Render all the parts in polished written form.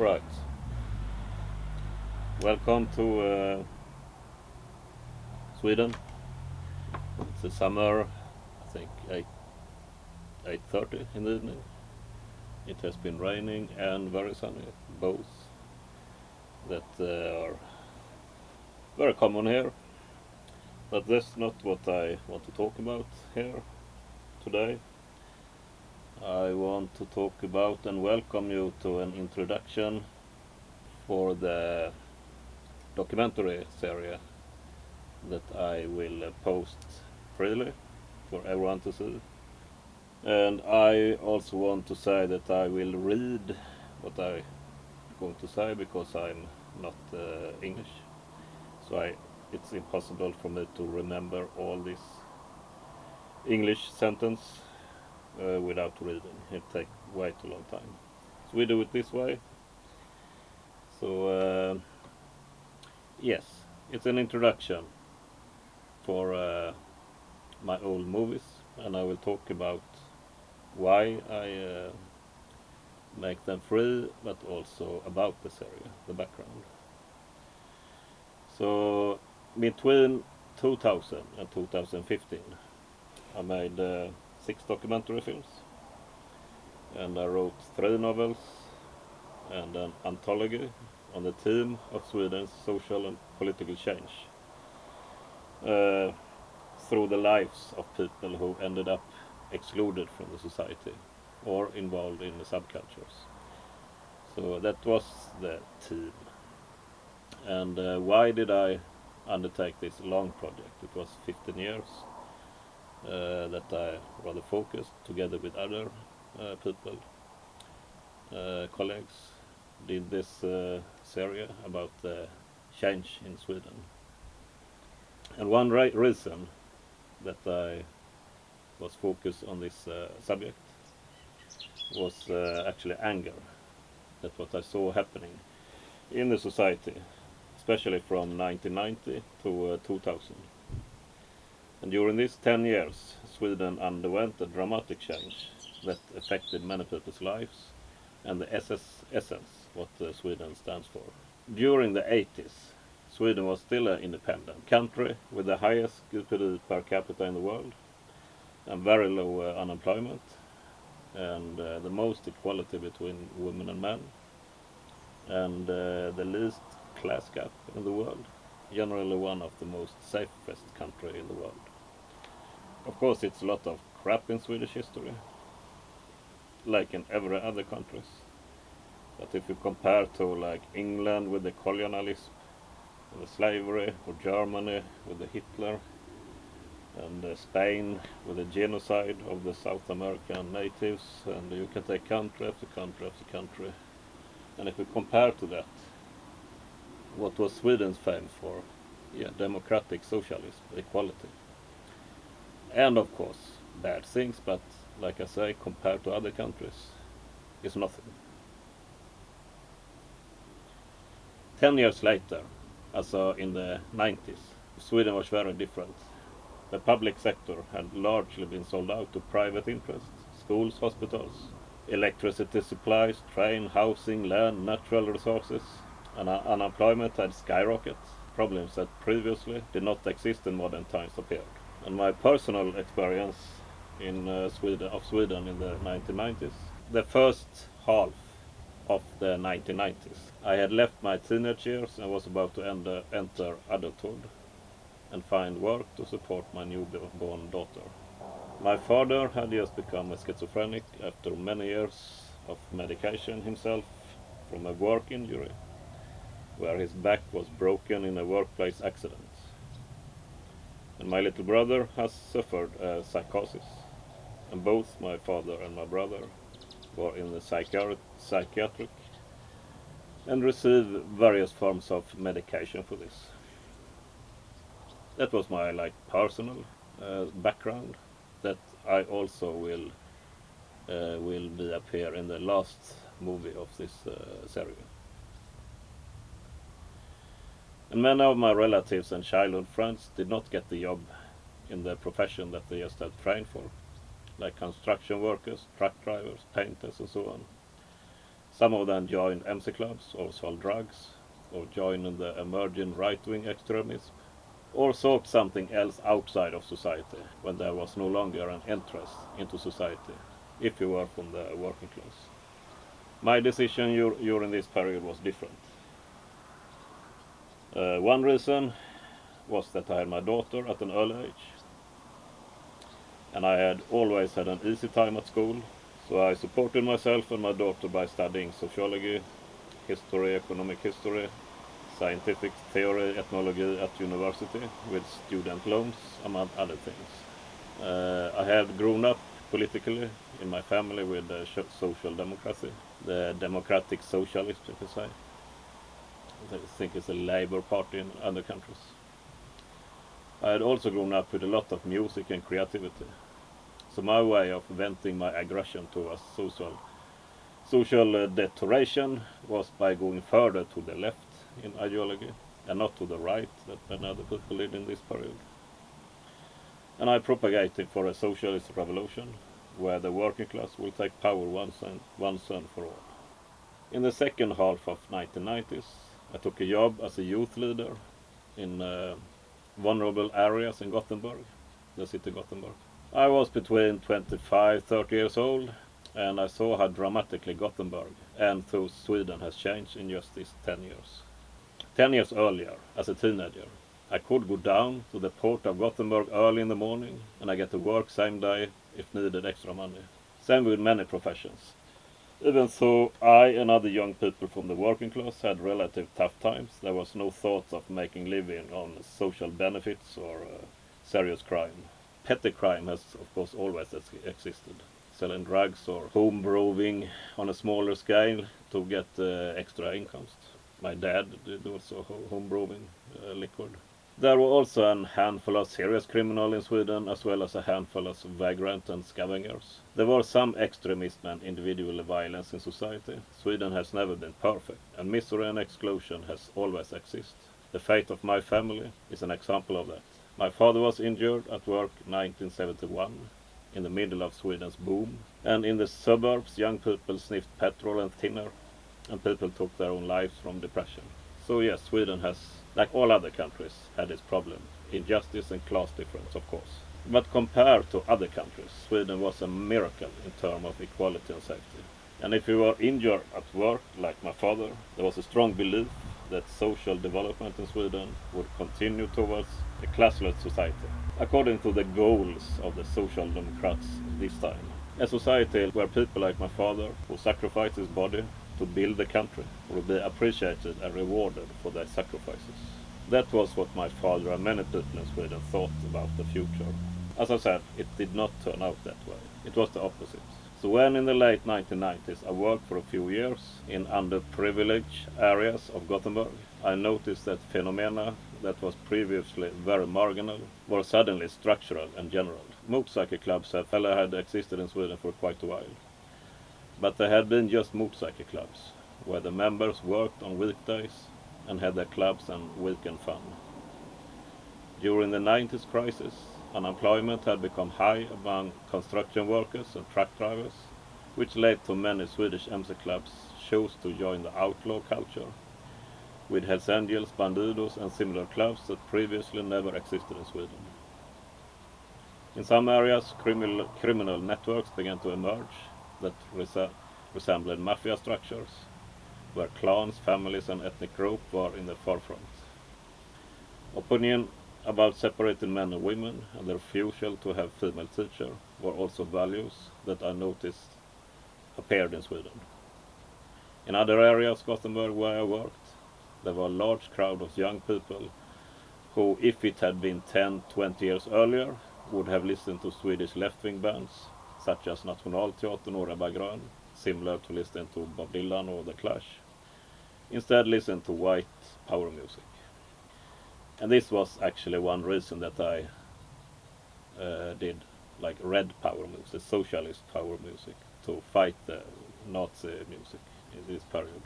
Alright, welcome to Sweden. It's a summer, I think 8:30 in the evening. It has been raining and very sunny, both that are very common here. But that's not what I want to talk about here today. I want to talk about and welcome you to an introduction for the documentary serie that I will post freely for everyone to see. And I also want to say that I will read what I'm going to say because I'm not English. So it's impossible for me to remember all this English sentence without reading. It takes way too long time. So we do it this way. So yes, it's an introduction for my old movies, and I will talk about why I make them free, but also about the series, the background. So between 2000 and 2015 I made 6 documentary films, and I wrote 3 novels and an anthology on the theme of Sweden's social and political change through the lives of people who ended up excluded from the society or involved in the subcultures. So that was the theme. And why did I undertake this long project? It was 15 years that I rather focused together with other people, colleagues, did this series about the change in Sweden. And one reason that I was focused on this subject was actually anger. That's what I saw happening in the society, especially from 1990 to 2000. And during these 10 years, Sweden underwent a dramatic change that affected many people's lives and the essence, what Sweden stands for. During the 80s, Sweden was still an independent country with the highest GDP per capita in the world and very low unemployment and the most equality between women and men and the least class gap in the world. Generally one of the most safest country in the world. Of course, it's a lot of crap in Swedish history, like in every other countries. But if you compare to like England with the colonialism, the slavery, or Germany with the Hitler, and Spain with the genocide of the South American natives, and you can take country after country after country. And if we compare to that, what was Sweden's fame for? Yeah, democratic socialism, equality. And of course, bad things, but like I say, compared to other countries, it's nothing. 10 years later, also in the 90s, Sweden was very different. The public sector had largely been sold out to private interests, schools, hospitals, electricity supplies, train, housing, land, natural resources, and unemployment had skyrocketed. Problems that previously did not exist in modern times appeared. And my personal experience in Sweden in the 1990s, the first half of the 1990s, I had left my teenage years and was about to enter adulthood and find work to support my newborn daughter. My father had just become a schizophrenic after many years of medication himself from a work injury, where his back was broken in a workplace accident. And my little brother has suffered psychosis, and both my father and my brother were in the psychiatric and received various forms of medication for this. That was my personal background that I also will be appear in the last movie of this series. And many of my relatives and childhood friends did not get the job in the profession that they just had trained for, like construction workers, truck drivers, painters and so on. Some of them joined MC clubs or sold drugs, or joined the emerging right-wing extremism, or sought something else outside of society when there was no longer an interest into society, if you were from the working class. My decision during this period was different. One reason was that I had my daughter at an early age, and I had always had an easy time at school, so I supported myself and my daughter by studying sociology, history, economic history, scientific theory, ethnology at university with student loans, among other things. I had grown up politically in my family with the social democracy, the democratic socialist, if you say. I think it's a labor party in other countries. I had also grown up with a lot of music and creativity. So my way of venting my aggression towards social deterioration was by going further to the left in ideology and not to the right that many other people did in this period. And I propagated for a socialist revolution where the working class will take power once and for all. In the second half of 1990s, I took a job as a youth leader in vulnerable areas in Gothenburg, the city Gothenburg. I was between 25-30 years old, and I saw how dramatically Gothenburg and through Sweden has changed in just these 10 years. 10 years earlier, as a teenager, I could go down to the port of Gothenburg early in the morning, and I get to work same day if needed extra money. Same with many professions. Even though I and other young people from the working class had relative tough times, there was no thought of making living on social benefits or serious crime. Petty crime has, of course, always existed. Selling drugs or home brewing on a smaller scale to get extra incomes. My dad did also home brewing liquid. There were also a handful of serious criminals in Sweden, as well as a handful of vagrants and scavengers. There were some extremism and individual violence in society. Sweden has never been perfect, and misery and exclusion has always existed. The fate of my family is an example of that. My father was injured at work in 1971, in the middle of Sweden's boom, and in the suburbs young people sniffed petrol and thinner, and people took their own lives from depression. So yes, Sweden has, like all other countries, had its problem. Injustice and class difference, of course. But compared to other countries, Sweden was a miracle in terms of equality and safety. And if you were injured at work, like my father, there was a strong belief that social development in Sweden would continue towards a classless society, according to the goals of the Social Democrats this time. A society where people like my father, who sacrificed his body to build the country, would be appreciated and rewarded for their sacrifices. That was what my father and many people in Sweden thought about the future. As I said, it did not turn out that way. It was the opposite. So when in the late 1990s I worked for a few years in underprivileged areas of Gothenburg, I noticed that phenomena that was previously very marginal were suddenly structural and general. Motorcycle clubs had existed in Sweden for quite a while. But they had been just motorcycle clubs, where the members worked on weekdays and had their clubs and weekend fun. During the 90s crisis, unemployment had become high among construction workers and truck drivers, which led to many Swedish MC clubs chose to join the outlaw culture, with Hells Angels, Bandidos and similar clubs that previously never existed in Sweden. In some areas, criminal networks began to emerge that resembled mafia structures, where clans, families and ethnic groups were in the forefront. Opinion about separating men and women and their refusal to have female teacher were also values that I noticed appeared in Sweden. In other areas, Gothenburg, where I worked, there were a large crowd of young people who, if it had been 10-20 years earlier, would have listened to Swedish left-wing bands such as Nationalteatern or Ebba Grön, similar to listening to Bob Dylan or The Clash. Instead listened to white power music. And this was actually one reason that I did like red power music, socialist power music, to fight the Nazi music in this period.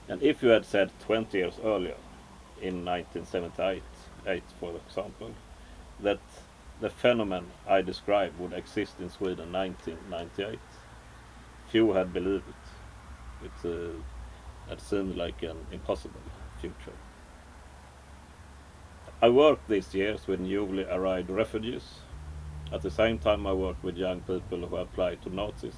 And if you had said 20 years earlier, in 1978 for example, that the phenomenon I described would exist in Sweden in 1998, few had believed it. That seemed like an impossible future. I worked these years with newly arrived refugees. At the same time, I worked with young people who applied to Nazism.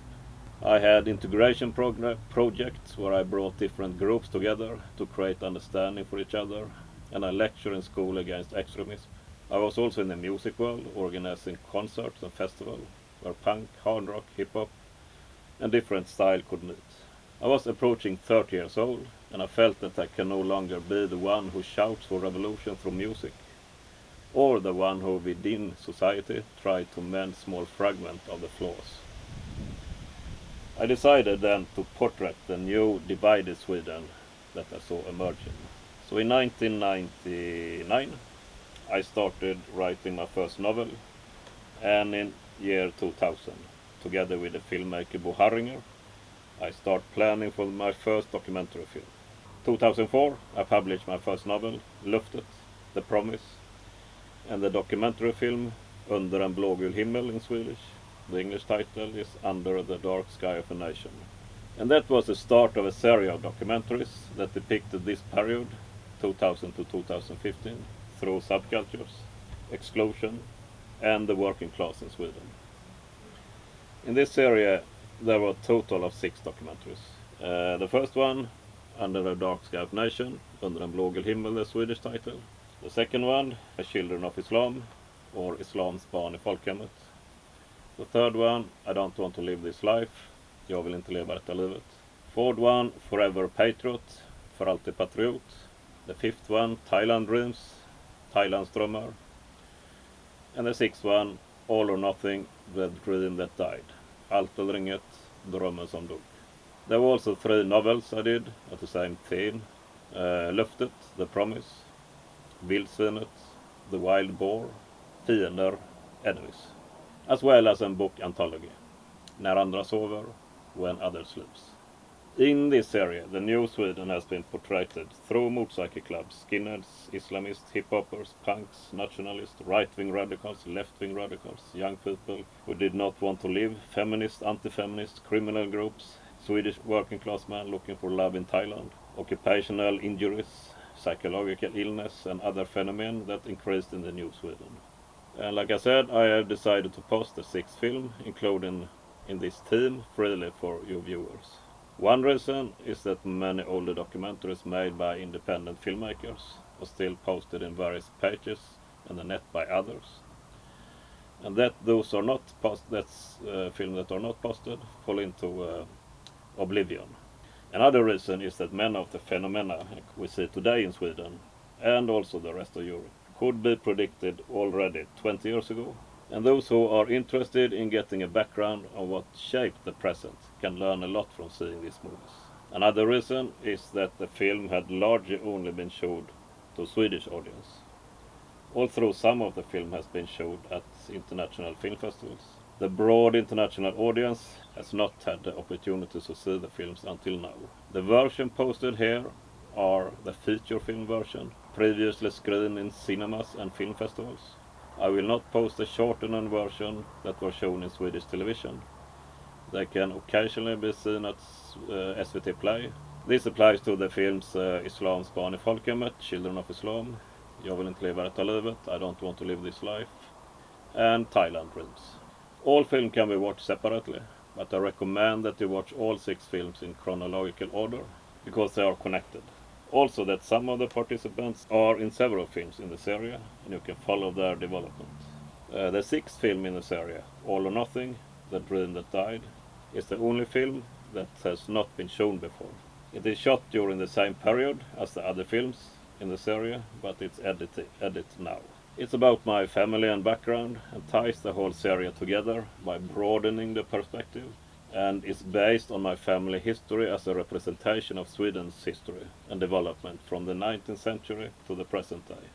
I had integration projects where I brought different groups together to create understanding for each other, and I lectured in school against extremism. I was also in the music world, organizing concerts and festivals where punk, hard rock, hip hop, and different style could meet. I was approaching 30 years old, and I felt that I can no longer be the one who shouts for revolution through music, or the one who within society tried to mend small fragments of the flaws. I decided then to portrait the new divided Sweden that I saw emerging. So in 1999 I started writing my first novel, and in year 2000, together with the filmmaker Bo Harringer, I started planning for my first documentary film. 2004 I published my first novel, Löftet, The Promise, and the documentary film Under en blågul himmel in Swedish. The English title is Under the Dark Sky of a Nation. And that was the start of a series of documentaries that depicted this period, 2000 to 2015, through subcultures, exclusion, and the working class in Sweden. In this series there were a total of 6 documentaries. The first one, Under the Dark Sky of a Nation, Under en blågul himmel, the Swedish title. The second one, Children of Islam, or Islam's barn i folkhemmet. The third one, I don't want to live this life, jag vill inte leva detta livet. Fourth one, Forever Patriot, för alltid patriot. The fifth one, Thailand Dreams, Thailandsdrömmar. And the sixth one, All or Nothing, The Dream That Died, Allt, eller, inget, Drömmen som dog. There were also 3 novels I did at the same theme. Löftet, The Promise, vill, inte, The Wild Boar, Fiender, Enemies. As well as a book anthology, När andra sover, When Others Sleeps. In this series, the new Sweden has been portrayed through motorcycle clubs, skinheads, Islamists, hip-hoppers, punks, nationalists, right-wing radicals, left-wing radicals, young people who did not want to live, feminists, anti-feminists, criminal groups, Swedish working class men looking for love in Thailand, occupational injuries, psychological illness, and other phenomena that increased in the new Sweden. And like I said, I have decided to post the 6th film, including in this theme, freely for you viewers. One reason is that many older documentaries made by independent filmmakers are still posted in various pages on the net by others, and that those are not films that are not posted fall into oblivion. Another reason is that many of the phenomena we see today in Sweden, and also the rest of Europe, could be predicted already 20 years ago, and those who are interested in getting a background on what shaped the present can learn a lot from seeing these movies. Another reason is that the film had largely only been showed to Swedish audience, although some of the film has been showed at international film festivals. The broad international audience has not had the opportunity to see the films until now. The version posted here are the feature film version, previously screened in cinemas and film festivals. I will not post a shortened version that was shown in Swedish television. They can occasionally be seen at SVT Play. This applies to the films Islam's barn i folkhemmet, Children of Islam, Jag vill inte leva detta livet, I don't want to live this life, and Thailand Dreams. All films can be watched separately, but I recommend that you watch all 6 films in chronological order, because they are connected. Also that some of the participants are in several films in the series, and you can follow their development. The 6th film in the series, All or Nothing, The Dream That Died, is the only film that has not been shown before. It is shot during the same period as the other films in the series, but it's edited now. It's about my family and background, and ties the whole series together by broadening the perspective, and is based on my family history as a representation of Sweden's history and development from the 19th century to the present day.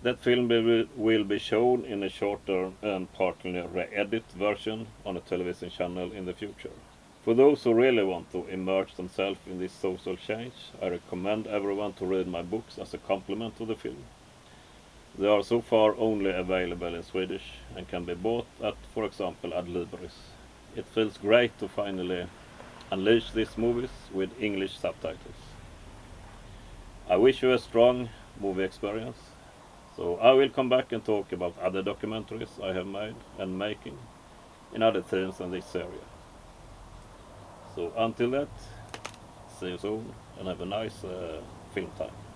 That film will be shown in a shorter and partly re-edit version on a television channel in the future. For those who really want to immerse themselves in this social change, I recommend everyone to read my books as a complement to the film. They are so far only available in Swedish and can be bought at, for example, Ad Libris. It feels great to finally unleash these movies with English subtitles. I wish you a strong movie experience. So I will come back and talk about other documentaries I have made and making in other themes in this area. So until that, see you soon and have a nice film time.